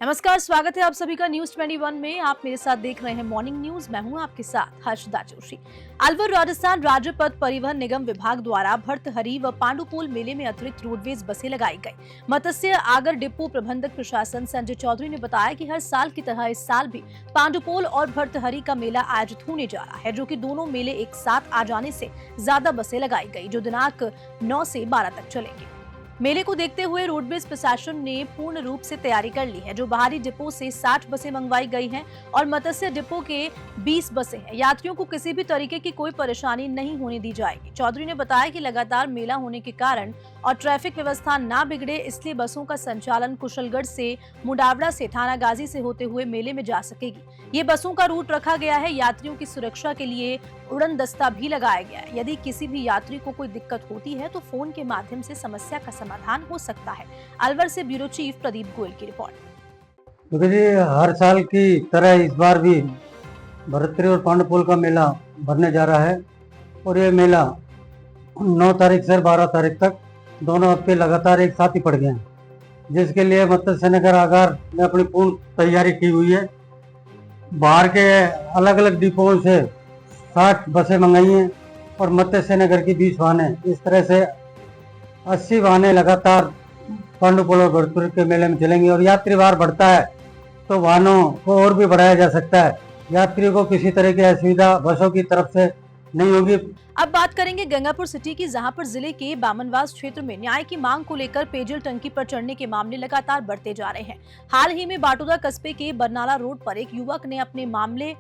नमस्कार, स्वागत है आप सभी का न्यूज 21 में। आप मेरे साथ देख रहे हैं मॉर्निंग न्यूज। मैं हूं आपके साथ हर्षदा जोशी। अलवर राजस्थान राज्य पथ परिवहन निगम विभाग द्वारा भर्तहरी व पांडुपोल मेले में अतिरिक्त रोडवेज बसें लगाई गई। मत्स्य आगर डिपो प्रबंधक प्रशासन संजय चौधरी ने बताया कि हर साल की तरह इस साल भी पांडुपोल और भर्तहरी का मेला आयोजित होने जा रहा है, जो कि दोनों मेले एक साथ आ जाने से ज्यादा बसें लगाई गई, जो दिनांक 9 से 12 तक चलेंगे। मेले को देखते हुए रोडवेज प्रशासन ने पूर्ण रूप से तैयारी कर ली है, जो बाहरी डिपो से 60 बसें मंगवाई गई हैं और मत्स्य डिपो के 20 बसें हैं। यात्रियों को किसी भी तरीके की कोई परेशानी नहीं होने दी जाएगी। चौधरी ने बताया कि लगातार मेला होने के कारण और ट्रैफिक व्यवस्था ना बिगड़े, इसलिए बसों का संचालन कुशलगढ़ से, मुडावड़ा से, थानागाजी से होते हुए मेले में जा सकेगी। ये बसों का रूट रखा गया है। यात्रियों की सुरक्षा के लिए उड़न दस्ता भी लगाया गया है। यदि किसी भी यात्री को कोई दिक्कत होती है तो फोन के माध्यम से समस्या का समाधान हो सकता है। अलवर से ब्यूरो चीफ प्रदीप गोयल की रिपोर्ट। क्योंकि जी हर साल की तरह इस बार भी भरतरी और पांडुपोल का मेला भरने जा रहा है और ये मेला 9 तारीख से 12 तारीख तक दोनों हफ्ते लगातार एक साथ ही पड़ गए हैं, जिसके लिए मत्स्य नगर आगार ने अपनी पूर्ण तैयारी की हुई है। बाहर के अलग अलग डिपोओं से 60 बसें मंगाई हैं और मत्स्य नगर की 20 वाहनें, इस तरह से 80 वाहनें लगातार पांडुपोल और भरतपुर के मेले में चलेंगी। और यात्री भार बढ़ता है तो वाहनों को और भी बढ़ाया जा सकता है। यात्रियों को किसी तरह की असुविधा बसों की तरफ से नहीं होगी। अब बात करेंगे गंगापुर सिटी की, जहां पर जिले के बामनवास क्षेत्र में न्याय की मांग को लेकर पेयजल टंकी पर चढ़ने के मामले लगातार बढ़ते जा रहे हैं। हाल ही में बाटोदा कस्बे के बरनाला रोड पर एक युवक ने अपने मामले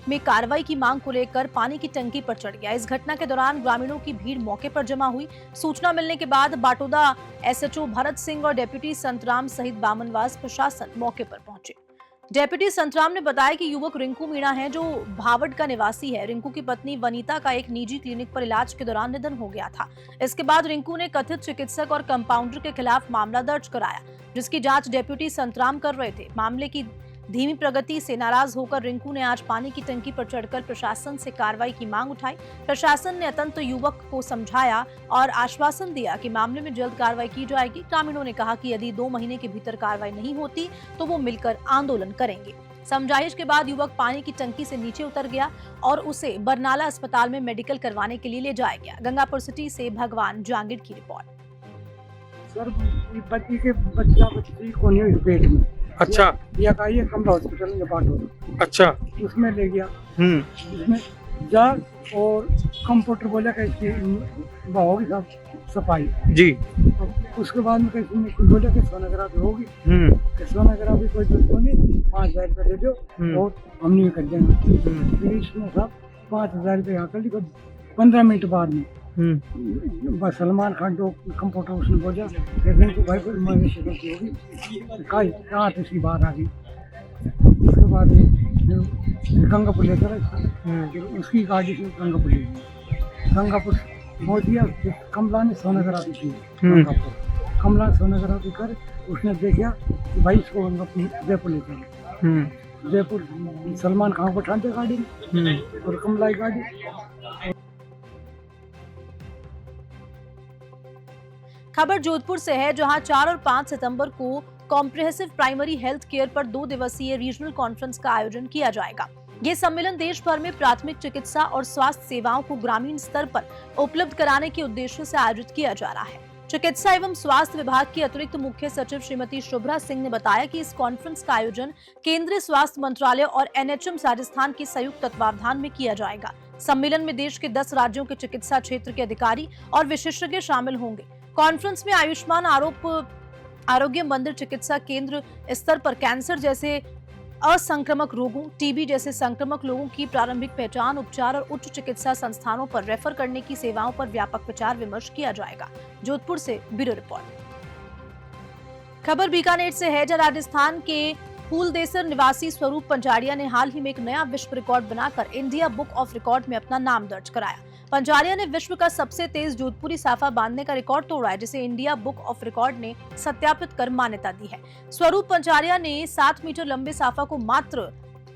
में कार्रवाई की मांग को लेकर पानी की टंकी पर चढ़ गया। इस घटना के दौरान ग्रामीणों की भीड़ मौके पर जमा हुई। सूचना मिलने के बाद बाटोदा एसएचओ भरत सिंह और डेप्यूटी संतराम सहित बामनवास प्रशासन मौके पर पहुंचे। डेप्यूटी संतराम ने बताया कि युवक रिंकू मीणा है, जो भावड़ का निवासी है। रिंकू की पत्नी वनीता का एक निजी क्लिनिक पर इलाज के दौरान निधन हो गया था। इसके बाद रिंकू ने कथित चिकित्सक और कंपाउंडर के खिलाफ मामला दर्ज कराया, जिसकी जांच डेप्यूटी संतराम कर रहे थे। मामले की धीमी प्रगति से नाराज होकर रिंकू ने आज पानी की टंकी पर चढ़कर प्रशासन से कार्रवाई की मांग उठाई। प्रशासन ने अतंत युवक को समझाया और आश्वासन दिया कि मामले में जल्द कार्रवाई की जाएगी। ग्रामीणों ने कहा कि यदि 2 महीने के भीतर कार्रवाई नहीं होती तो वो मिलकर आंदोलन करेंगे। समझाइश के बाद युवक पानी की टंकी से नीचे उतर गया और उसे बरनाला अस्पताल में मेडिकल करवाने के लिए ले जाया गया। गंगापुर सिटी से भगवान जांगिड़ की रिपोर्ट। सर, बच्ची के बच्ची कोने हुई पेट में। अच्छा, या का ये कमला हॉस्पिटल में बात हो। अच्छा, उसमें ले गया। उसमें जा और कंप्यूटर बोला कि इसकी होगी सब सफाई जी। उसके बाद में कैसे बोला कि सोनोग्राफी होगी। कि सोनोग्राफी कोई तो नहीं, 5000 रुपये दे दो और हम नहीं कर देंगे। फिर इसमें सब 5000 रुपये यहाँ कर ली। 15 मिनट बाद में बस सलमान खान जो कंप्यूटर उसने बोला देखने को भाई कोई मवेशी गलती होगी। कहाँ तो इसकी बात आ गई। उसके बाद गंगापुर ले चला, उसकी गाड़ी से गंगापुर ले गया। गंगापुर पहुँच गया। कमला ने सोनोग्राफी की। गंगापुर कमला ने सोनोग्राफी कर उसने देखा कि भाई इसको जयपुर ले चला। जयपुर सलमान खान को ठानते गाड़ी और कमला की गाड़ी। खबर जोधपुर से है, जहां 4 और 5 सितंबर को कॉम्प्रिहेंसिव प्राइमरी हेल्थ केयर पर 2 दिवसीय रीजनल कॉन्फ्रेंस का आयोजन किया जाएगा। ये सम्मेलन देश भर में प्राथमिक चिकित्सा और स्वास्थ्य सेवाओं को ग्रामीण स्तर पर उपलब्ध कराने के उद्देश्य से आयोजित किया जा रहा है। चिकित्सा एवं स्वास्थ्य विभाग की अतिरिक्त मुख्य सचिव श्रीमती शुभ्रा सिंह ने बताया कि इस कॉन्फ्रेंस का आयोजन केंद्रीय स्वास्थ्य मंत्रालय और एनएचएम राजस्थान के संयुक्त तत्वावधान में किया जाएगा। सम्मेलन में देश के 10 राज्यों के चिकित्सा क्षेत्र के अधिकारी और विशेषज्ञ शामिल होंगे। कॉन्फ्रेंस में आयुष्मान आरोग्य मंदिर चिकित्सा केंद्र स्तर पर कैंसर जैसे असंक्रामक रोगों, टीबी जैसे संक्रामक लोगों की प्रारंभिक पहचान, उपचार और उच्च चिकित्सा संस्थानों पर रेफर करने की सेवाओं पर व्यापक विचार विमर्श किया जाएगा। जोधपुर से ब्यूरो रिपोर्ट। खबर बीकानेर से है, जहां राजस्थान के फूलदेसर निवासी स्वरूप पंजारिया ने हाल ही में एक नया विश्व रिकॉर्ड बनाकर इंडिया बुक ऑफ रिकॉर्ड में अपना नाम दर्ज कराया। पंजारिया ने विश्व का सबसे तेज जोधपुरी साफा बांधने का रिकॉर्ड तोड़ा है, जिसे इंडिया बुक ऑफ रिकॉर्ड ने सत्यापित कर मान्यता दी है। स्वरूप पंजारिया ने 7 मीटर लंबे साफा को मात्र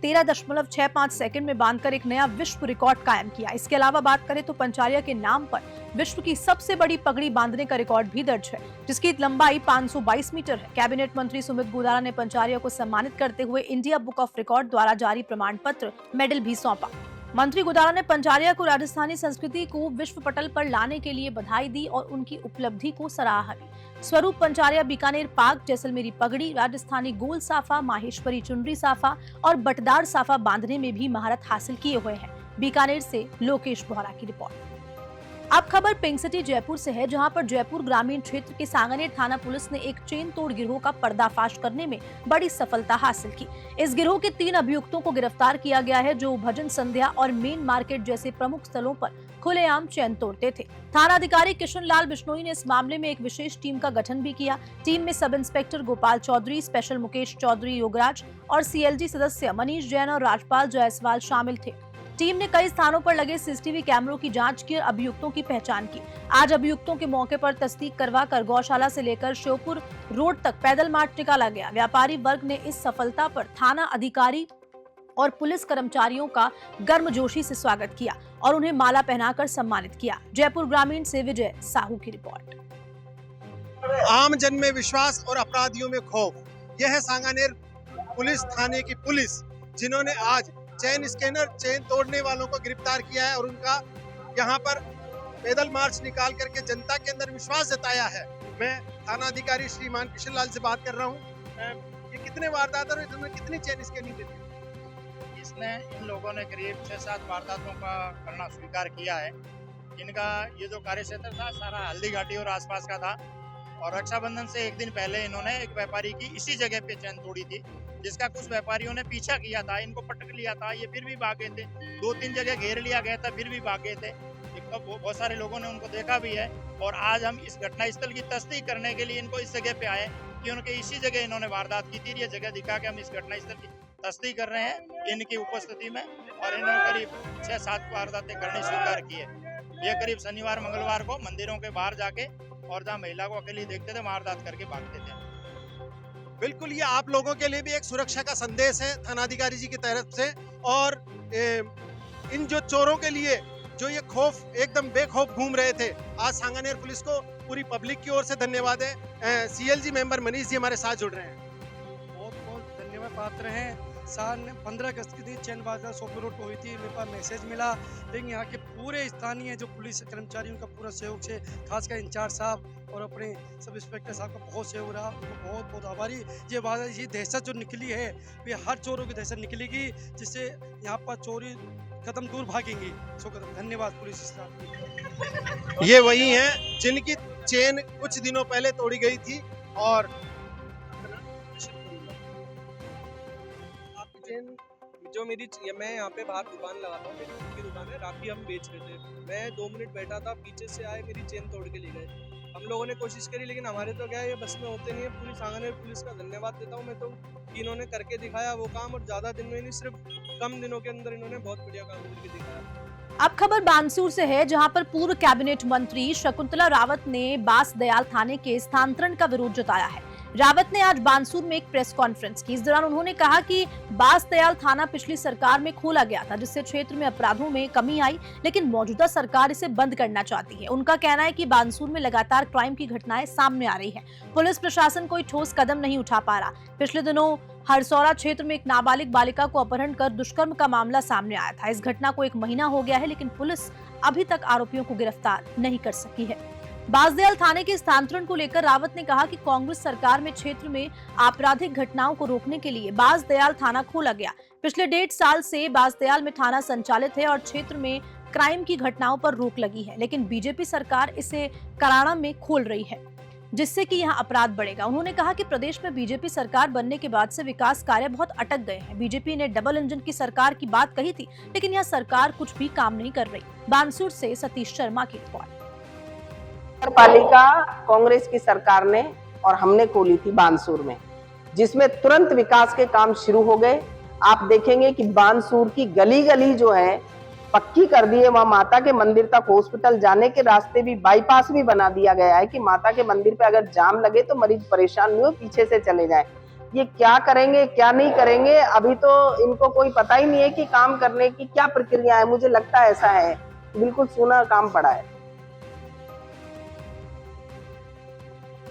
13.65 सेकंड में बांधकर एक नया विश्व रिकॉर्ड कायम किया। इसके अलावा बात करें तो पंचारिया के नाम पर विश्व की सबसे बड़ी पगड़ी बांधने का रिकॉर्ड भी दर्ज है, जिसकी लंबाई 522 मीटर है। कैबिनेट मंत्री सुमित गुदारा ने पंचारिया को सम्मानित करते हुए इंडिया बुक ऑफ रिकॉर्ड द्वारा जारी प्रमाण पत्र मेडल भी सौंपा। मंत्री गुदारा ने पंचारिया को राजस्थानी संस्कृति को विश्व पटल पर लाने के लिए बधाई दी और उनकी उपलब्धि को सराहा भी। स्वरूप पंचारिया बीकानेर पाग, जैसलमेरी पगड़ी, राजस्थानी गोल साफा, माहेश्वरी चुनरी साफा और बटदार साफा बांधने में भी महारत हासिल किए हुए हैं। बीकानेर से लोकेश बोहरा की रिपोर्ट। अब खबर पिंक सिटी जयपुर से है, जहां पर जयपुर ग्रामीण क्षेत्र के सांगानेर थाना पुलिस ने एक चेन तोड़ गिरोह का पर्दाफाश करने में बड़ी सफलता हासिल की। इस गिरोह के 3 अभियुक्तों को गिरफ्तार किया गया है, जो भजन संध्या और मेन मार्केट जैसे प्रमुख स्थलों पर खुलेआम चैन तोड़ते थे। थाना अधिकारी किशन लाल बिश्नोई ने इस मामले में एक विशेष टीम का गठन भी किया। टीम में sub inspector Gopal Chaudhary, special Mukesh Chaudhary Yograj और सीएलजी सदस्य मनीष जैन और राजपाल जायसवाल शामिल थे। टीम ने कई स्थानों पर लगे सीसीटीवी कैमरों की जांच की और अभियुक्तों की पहचान की। आज अभियुक्तों के मौके पर तस्दीक करवाकर गौशाला से लेकर श्योपुर रोड तक पैदल मार्च निकाला गया। व्यापारी वर्ग ने इस सफलता पर थाना अधिकारी और पुलिस कर्मचारियों का गर्मजोशी से स्वागत किया और उन्हें माला पहनाकर सम्मानित किया। जयपुर ग्रामीण से विजय साहू की रिपोर्ट। आम जन में विश्वास और अपराधियों में खौफ, यह है सांगानेर पुलिस थाने की पुलिस, जिन्होंने आज चेन स्कैनर, चेन तोड़ने वालों को गिरफ्तार किया है और उनका यहाँ पर पैदल मार्च निकाल करके जनता के अंदर विश्वास जताया है। मैं थाना अधिकारी श्रीमान किशन लाल से बात कर रहा हूँ। ये कितने वारदात और इन्होंने कितनी चेन स्कैनिंग दी? इसने इन लोगों ने करीब 6-7 वारदातों का करना स्वीकार किया है। इनका ये जो कार्य क्षेत्र था सारा हल्दी घाटी और आसपास का था और रक्षाबंधन से एक दिन पहले इन्होंने एक व्यापारी की इसी जगह पे चैन तोड़ी थी, जिसका कुछ व्यापारियों ने पीछा किया था, इनको पटक लिया था, ये फिर भी भागे थे। 2-3 जगह घेर लिया गया था, फिर भी भागे थे। बहुत सारे लोगों ने उनको देखा भी है और आज हम इस घटना स्थल की तस्दीक करने के लिए इनको इस जगह पे आए कि उनके इसी जगह इन्होंने वारदात की थी। ये जगह दिखा के हम इस घटना स्थल की तस्दीक कर रहे हैं इनकी उपस्थिति में और इन्होंने करीब 6-7 वारदातें करनी स्वीकार की है। ये करीब शनिवार मंगलवार को मंदिरों के बाहर जाके और जहाँ महिला को अकेली देखते थे वारदात करके भागते थे। बिल्कुल, ये आप लोगों के लिए भी एक सुरक्षा का संदेश है थानाधिकारी जी की तरफ से और इन जो चोरों के लिए जो ये खौफ एकदम बेखौफ घूम रहे थे, आज सांगानेर पुलिस को पूरी पब्लिक की ओर से धन्यवाद है। सीएलजी मेंबर मनीष जी हमारे साथ जुड़ रहे हैं। बहुत बहुत धन्यवाद पात्र हैं। 15 अगस्त के दिन चैन बाजार सोपी रोड पर हुई थी, मेरे पास मैसेज मिला, लेकिन यहाँ के पूरे स्थानीय जो पुलिस कर्मचारी उनका पूरा सहयोग से, खासकर इंचार्ज साहब और अपने सब इंस्पेक्टर साहब का बहुत सहयोग रहा, उनको बहुत बहुत आभारी। ये दहशत जो निकली है वे हर चोरों की दहशत निकलेगी, जिससे यहाँ पर चोरी कदम दूर भागेंगी। धन्यवाद पुलिस स्टाफ। ये वही हैं जिनकी चेन कुछ दिनों पहले तोड़ी गई थी और जो मैं यहाँ पे बाहर दुकान लगाता हूँ, मेरी खुद की दुकान है, राखी हम बेच रहे थे। मैं 2 मिनट बैठा था, पीछे से आए मेरी चेन तोड़ के ले गए। हम लोगों ने कोशिश करी, लेकिन हमारे तो क्या है, ये बस में होते नहीं है। पूरी सांगानेर पुलिस का धन्यवाद देता हूँ मैं तो, इन्होंने करके दिखाया वो काम, और ज्यादा दिन में नहीं, सिर्फ कम दिनों के अंदर इन्होंने बहुत बढ़िया काम करके दिखाया। अब खबर बानसूर से है, जहां पर पूर्व कैबिनेट मंत्री शकुंतला रावत ने बास दयाल थाने के स्थानांतरण का विरोध जताया है। रावत ने आज बानसूर में एक प्रेस कॉन्फ्रेंस की। इस दौरान उन्होंने कहा कि बास दयाल थाना पिछली सरकार में खोला गया था, जिससे क्षेत्र में अपराधों में कमी आई, लेकिन मौजूदा सरकार इसे बंद करना चाहती है। उनका कहना है कि बानसूर में लगातार क्राइम की घटनाएं सामने आ रही हैं। पुलिस प्रशासन कोई ठोस कदम नहीं उठा पा रहा। पिछले दिनों हरसौरा क्षेत्र में एक नाबालिग बालिका को अपहरण कर दुष्कर्म का मामला सामने आया था। इस घटना को 1 महीना हो गया है, लेकिन पुलिस अभी तक आरोपियों को गिरफ्तार नहीं कर सकी है। बासदयाल थाने के स्थानांतरण को लेकर रावत ने कहा कि कांग्रेस सरकार में क्षेत्र में आपराधिक घटनाओं को रोकने के लिए बासदयाल थाना खोला गया। पिछले 1.5 साल से बासदयाल में थाना संचालित है और क्षेत्र में क्राइम की घटनाओं पर रोक लगी है, लेकिन बीजेपी सरकार इसे कराड़ा में खोल रही है, जिससे कि यहाँ अपराध बढ़ेगा। उन्होंने कहा कि प्रदेश में बीजेपी सरकार बनने के बाद से विकास कार्य बहुत अटक गए हैं। बीजेपी ने डबल इंजन की सरकार की बात कही थी, लेकिन यह सरकार कुछ भी काम नहीं कर रही। बानसूर से सतीश शर्मा की रिपोर्ट। नगर पालिका कांग्रेस की सरकार ने और हमने खोली थी बानसूर में, जिसमें तुरंत विकास के काम शुरू हो गए। आप देखेंगे कि बानसूर की गली गली जो है पक्की कर दी है। वहां माता के मंदिर तक हॉस्पिटल जाने के रास्ते भी बाईपास भी बना दिया गया है कि माता के मंदिर पे अगर जाम लगे तो मरीज परेशान नहीं हो, पीछे से चले जाए। ये क्या करेंगे क्या नहीं करेंगे, अभी तो इनको कोई पता ही नहीं है कि काम करने की क्या प्रक्रिया है। मुझे लगता है ऐसा है, बिल्कुल सूना काम पड़ा है।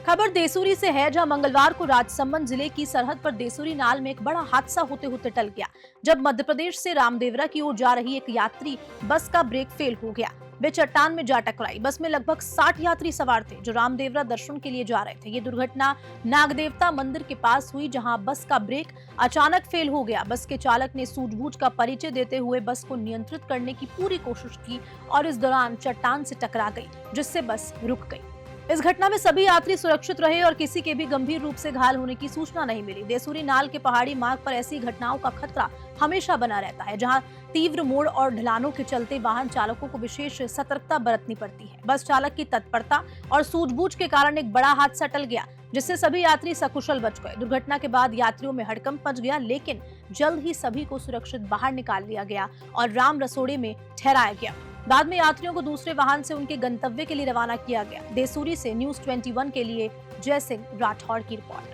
खबर देसूरी से है, जहां मंगलवार को राजसमंद जिले की सरहद पर देसूरी नाल में एक बड़ा हादसा होते होते टल गया, जब मध्य प्रदेश से रामदेवरा की ओर जा रही एक यात्री बस का ब्रेक फेल हो गया। वे चट्टान में जा टकराई। बस में लगभग 60 यात्री सवार थे, जो रामदेवरा दर्शन के लिए जा रहे थे। ये दुर्घटना नागदेवता मंदिर के पास हुई, जहां बस का ब्रेक अचानक फेल हो गया। बस के चालक ने सूझबूझ का परिचय देते हुए बस को नियंत्रित करने की पूरी कोशिश की और इस दौरान चट्टान से टकरा गई, जिससे बस रुक गई। इस घटना में सभी यात्री सुरक्षित रहे और किसी के भी गंभीर रूप से घायल होने की सूचना नहीं मिली। देसूरी नाल के पहाड़ी मार्ग पर ऐसी घटनाओं का खतरा हमेशा बना रहता है, जहां तीव्र मोड़ और ढलानों के चलते वाहन चालकों को विशेष सतर्कता बरतनी पड़ती है। बस चालक की तत्परता और सूझबूझ के कारण एक बड़ा हादसा टल गया, जिससे सभी यात्री सकुशल बच गए। दुर्घटना के बाद यात्रियों में हड़कंप मच गया, लेकिन जल्द ही सभी को सुरक्षित बाहर निकाल लिया गया और राम रसोड़े में ठहराया गया। बाद में यात्रियों को दूसरे वाहन से उनके गंतव्य के लिए रवाना किया गया। देसूरी से न्यूज़ 21 के लिए जय सिंह राठौड़ की रिपोर्ट।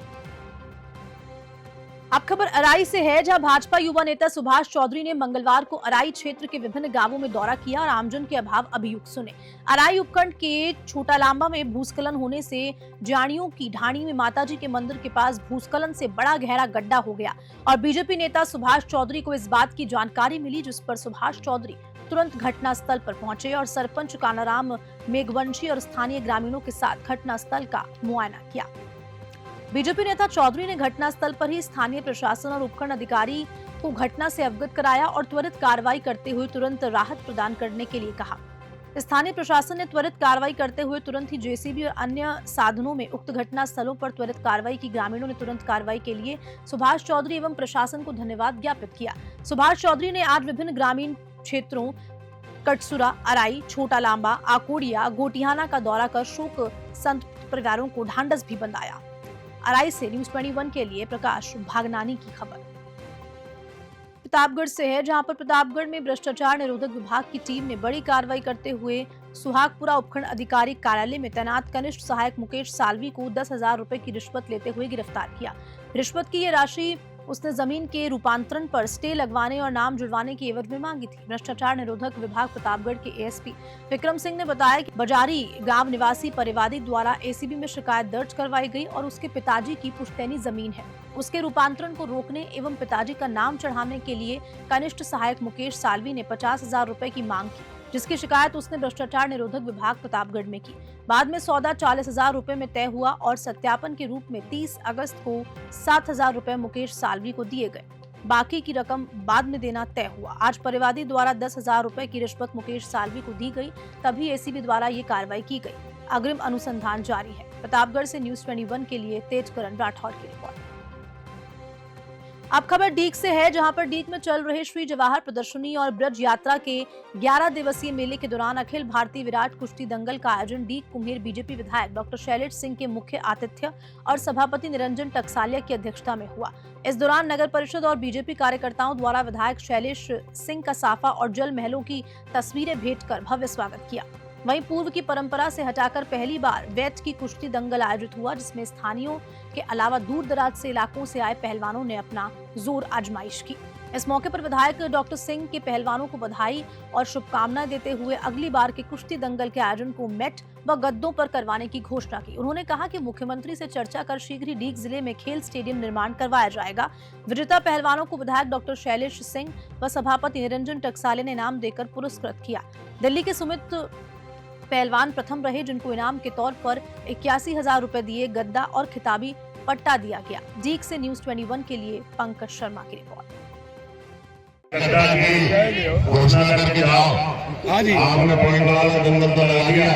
अब खबर अराई से है, जहां भाजपा युवा नेता सुभाष चौधरी ने मंगलवार को अराई क्षेत्र के विभिन्न गांवों में दौरा किया और आमजन के अभाव अभियुक्त सुने। अराई उपखंड के छोटा लांबा में भूस्खलन होने से जानियों की ढाणी में माताजी के मंदिर के पास भूस्खलन से बड़ा गहरा गड्ढा हो गया और बीजेपी नेता सुभाष चौधरी को इस बात की जानकारी मिली, जिस पर सुभाष चौधरी तुरंत घटना स्थल पर पहुंचे और सरपंच कानाराम मेघवंशी और स्थानीय ग्रामीणों के साथ घटना स्थल का मुआयना किया। बीजेपी नेता चौधरी ने घटना स्थल पर ही स्थानीय प्रशासन और उपखंड अधिकारी को घटना से अवगत कराया और त्वरित कार्रवाई करते हुए तुरंत राहत प्रदान करने के लिए कहा। स्थानीय प्रशासन ने त्वरित कार्रवाई करते हुए तुरंत ही जेसीबी और अन्य साधनों में उक्त घटना स्थलों पर त्वरित कार्रवाई की। ग्रामीणों ने तुरंत कार्रवाई के लिए सुभाष चौधरी एवं प्रशासन को धन्यवाद ज्ञापित किया। सुभाष चौधरी ने आज विभिन्न ग्रामीण क्षेत्रों कटसुरा, अराई, छोटा लांबा, आकोड़िया, गोटियाना का दौरा कर शोक संतप्त परिवारों को ढांढस भी बंधाया। अराई से न्यूज़ 21 के लिए प्रकाश भागनानी की खबर। प्रतापगढ़ से है, जहां पर प्रतापगढ़ में भ्रष्टाचार निरोधक विभाग की टीम ने बड़ी कार्रवाई करते हुए सुहागपुरा उपखंड अधिकारी कार्यालय में तैनात कनिष्ठ सहायक मुकेश सालवी को 10,000 रुपए की रिश्वत लेते हुए गिरफ्तार किया। रिश्वत की ये राशि उसने जमीन के रूपांतरण पर स्टे लगवाने और नाम जुड़वाने की एवज में मांगी थी। भ्रष्टाचार निरोधक विभाग प्रतापगढ़ के एएसपी विक्रम सिंह ने बताया कि बजारी गांव निवासी परिवादी द्वारा एसीबी में शिकायत दर्ज करवाई गई और उसके पिताजी की पुश्तैनी जमीन है। उसके रूपांतरण को रोकने एवं पिताजी का नाम चढ़ाने के लिए कनिष्ठ सहायक मुकेश सालवी ने 50,000 रुपए की मांग की, जिसकी शिकायत उसने भ्रष्टाचार निरोधक विभाग प्रतापगढ़ में की। बाद में सौदा 40,000 रुपए में तय हुआ और सत्यापन के रूप में 30 अगस्त को 7,000 रुपए मुकेश सालवी को दिए गए। बाकी की रकम बाद में देना तय हुआ। आज परिवादी द्वारा 10,000 रुपए की रिश्वत मुकेश सालवी को दी गई, तभी एसीबी द्वारा ये कार्रवाई की गई। अग्रिम अनुसंधान जारी है। प्रतापगढ़ से न्यूज़ 21 के लिए तेजकरण राठौड़ की रिपोर्ट। अब खबर डीग से है, जहां पर डीग में चल रहे श्री जवाहर प्रदर्शनी और ब्रज यात्रा के 11 दिवसीय मेले के दौरान अखिल भारतीय विराट कुश्ती दंगल का आयोजन डीग कुम्हेर बीजेपी विधायक डॉक्टर शैलेश सिंह के मुख्य आतिथ्य और सभापति निरंजन टकसालिया की अध्यक्षता में हुआ। इस दौरान नगर परिषद और बीजेपी कार्यकर्ताओं द्वारा विधायक शैलेश सिंह का साफा और जल महलों की तस्वीरें भेंट कर भव्य स्वागत किया। वहीं पूर्व की परंपरा से हटाकर पहली बार वैट की कुश्ती दंगल आयोजित हुआ, जिसमें स्थानीयों के अलावा दूर दराज से इलाकों से आए पहलवानों ने अपना जोर आजमाइश की। इस मौके पर विधायक डॉक्टर सिंह के पहलवानों को बधाई और शुभकामनाएं देते हुए अगली बार के कुश्ती दंगल के आयोजन को मैट व गद्दों पर करवाने की घोषणा की। उन्होंने कहा कि मुख्यमंत्री से चर्चा कर शीघ्र ही डीग जिले में खेल स्टेडियम निर्माण करवाया जाएगा। विजेता पहलवानों को विधायक डॉक्टर शैलेश सिंह व सभापति निरंजन टकसाले ने इनाम देकर पुरस्कृत किया। दिल्ली के सुमित पहलवान प्रथम रहे, जिनको इनाम के तौर पर 81,000 रुपए दिए, गद्दा और खिताबी पट्टा दिया गया। डीग से न्यूज़ 21 के लिए पंकज शर्मा की रिपोर्ट। घोषणा करके जाओ, आपने पॉइंट वाला दंगल तो लगा दिया,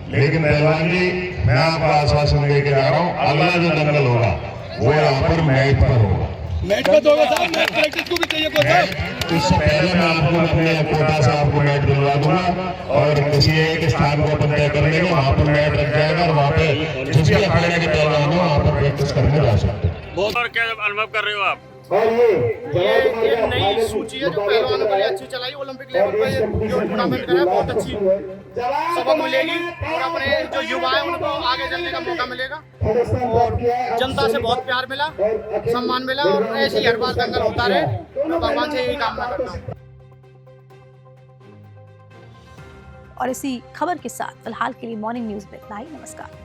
लेकिन पहलवान जी मैं आपको आश्वासन दे के जा रहा हूँ, अगला जो दंगल होगा वो यहाँ पर मैट पर होगा। मैट पर होगा साहब, मैट प्रैक्टिस को भी चाहिए कोच। इससे पहले मैं आपको अपने कोटा से आपको मैट दिलवा दूंगा और किसी एक स्थान को अपन तय कर लेंगे, वहाँ पर मैट लग जाएगा और वहाँ पे जिसके अखाड़े के पहलवान हो वहाँ पर प्रैक्टिस करने जा सकते हैं। और क्या अनुभव कर रहे हो आप? ये नई सूची है जो पहलवानों के लिए अच्छी चलाई, ओलंपिक लेवल पर ये जो टूर्नामेंट करा है बहुत अच्छी सबक मिलेगी और अपने जो युवा है उनको आगे चलने का मौका मिलेगा और जनता से बहुत प्यार मिला, सम्मान मिला और ऐसे ही हर बार दंगल होता रहे। मैं भगवान से यही कामना करता हूँ। और इसी खबर के साथ फिलहाल के लिए मॉर्निंग न्यूज में इतना ही। नमस्कार।